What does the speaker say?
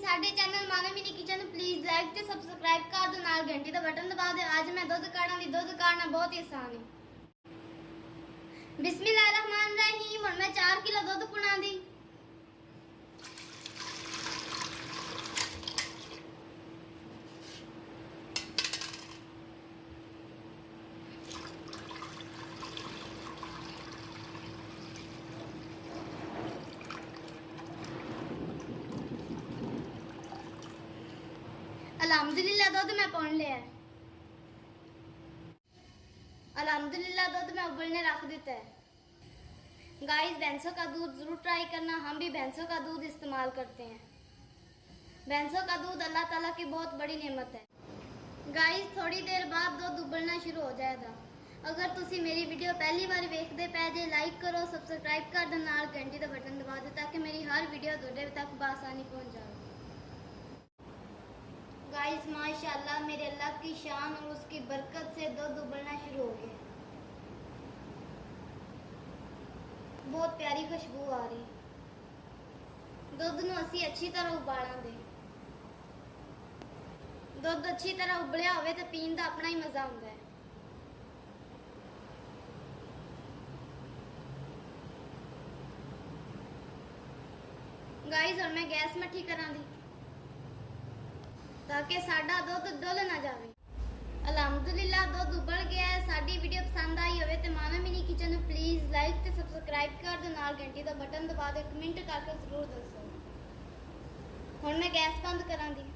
ਸਾਡੇ ਚੈਨਲ ਮਾਨਾ mini kitchen ਨੂੰ ਪਲੀਜ਼ ਲਾਈਕ ਤੇ ਸਬਸਕ੍ਰਾਈਬ ਕਰ ਦਿਓ, ਨਾਲ ਘੰਟੀ ਦਾ ਬਟਨ ਦਬਾ ਦਿਓ। ਅੱਜ ਮੈਂ ਦੁੱਧ ਕਾੜਾਂ ਦੀ ਦੁੱਧ ਕਾੜਨਾ ਬਹੁਤ ਹੀ ਆਸਾਨ ਹੈ। ਬਿਸਮਿਲ੍ਲਾਹਿਰਰਹਿਮਾਨਿਰਰਹੀਮ। ਹੁਣ ਮੈਂ 4 ਕਿਲੋ ਦੁੱਧ ਪੁਣਾ ਦੀ। अल्हम्दुलिल्लाह दूध मैं पौन लिया है। अल्हम्दुलिल्लाह दूध मैं उबलने रख देता है। गाइस भैंसों का दूध जरूर ट्राई करना, हम भी भैंसों का दूध इस्तेमाल करते हैं। भैंसों का दूध अल्लाह ताला की बहुत बड़ी नेमत है। गाइस थोड़ी देर बाद दूध उबलना शुरू हो जाएगा। अगर तुसी मेरी वीडियो पहली बार वेखदे पै जे लाइक करो, सब्सक्राइब कर दो, नाल घंटी का बटन दबा दो ताकि मेरी हर वीडियो तुहाडे तक बआसानी पहुंच जाए। गाइस माशाल्लाह मेरे अल्लाह की शान और उसकी बरकत से दूध उबलना शुरू हो गया। बहुत प्यारी खुशबू आ रही। दूध नूं असीं अच्छी तरह उबालांगे। दूध अच्छी तरह उबलिया होवे तो पीण दा अपना ही मजा आउंदा है। गाइस हुण मैं गैस मट्ठी करां दी ताकि साडा दूध डुल ना जाए। अल्हम्दुलिल्लाह दूध उबल गया है। साडी वीडियो पसंद आई होवे ते माना मिनी किचन नूं प्लीज़ लाइक ते सब्सक्राइब कर दो, नाल घंटी दा बटन दबा दो, कमेंट करके जरूर दसो। हुण मैं गैस बंद करां दी।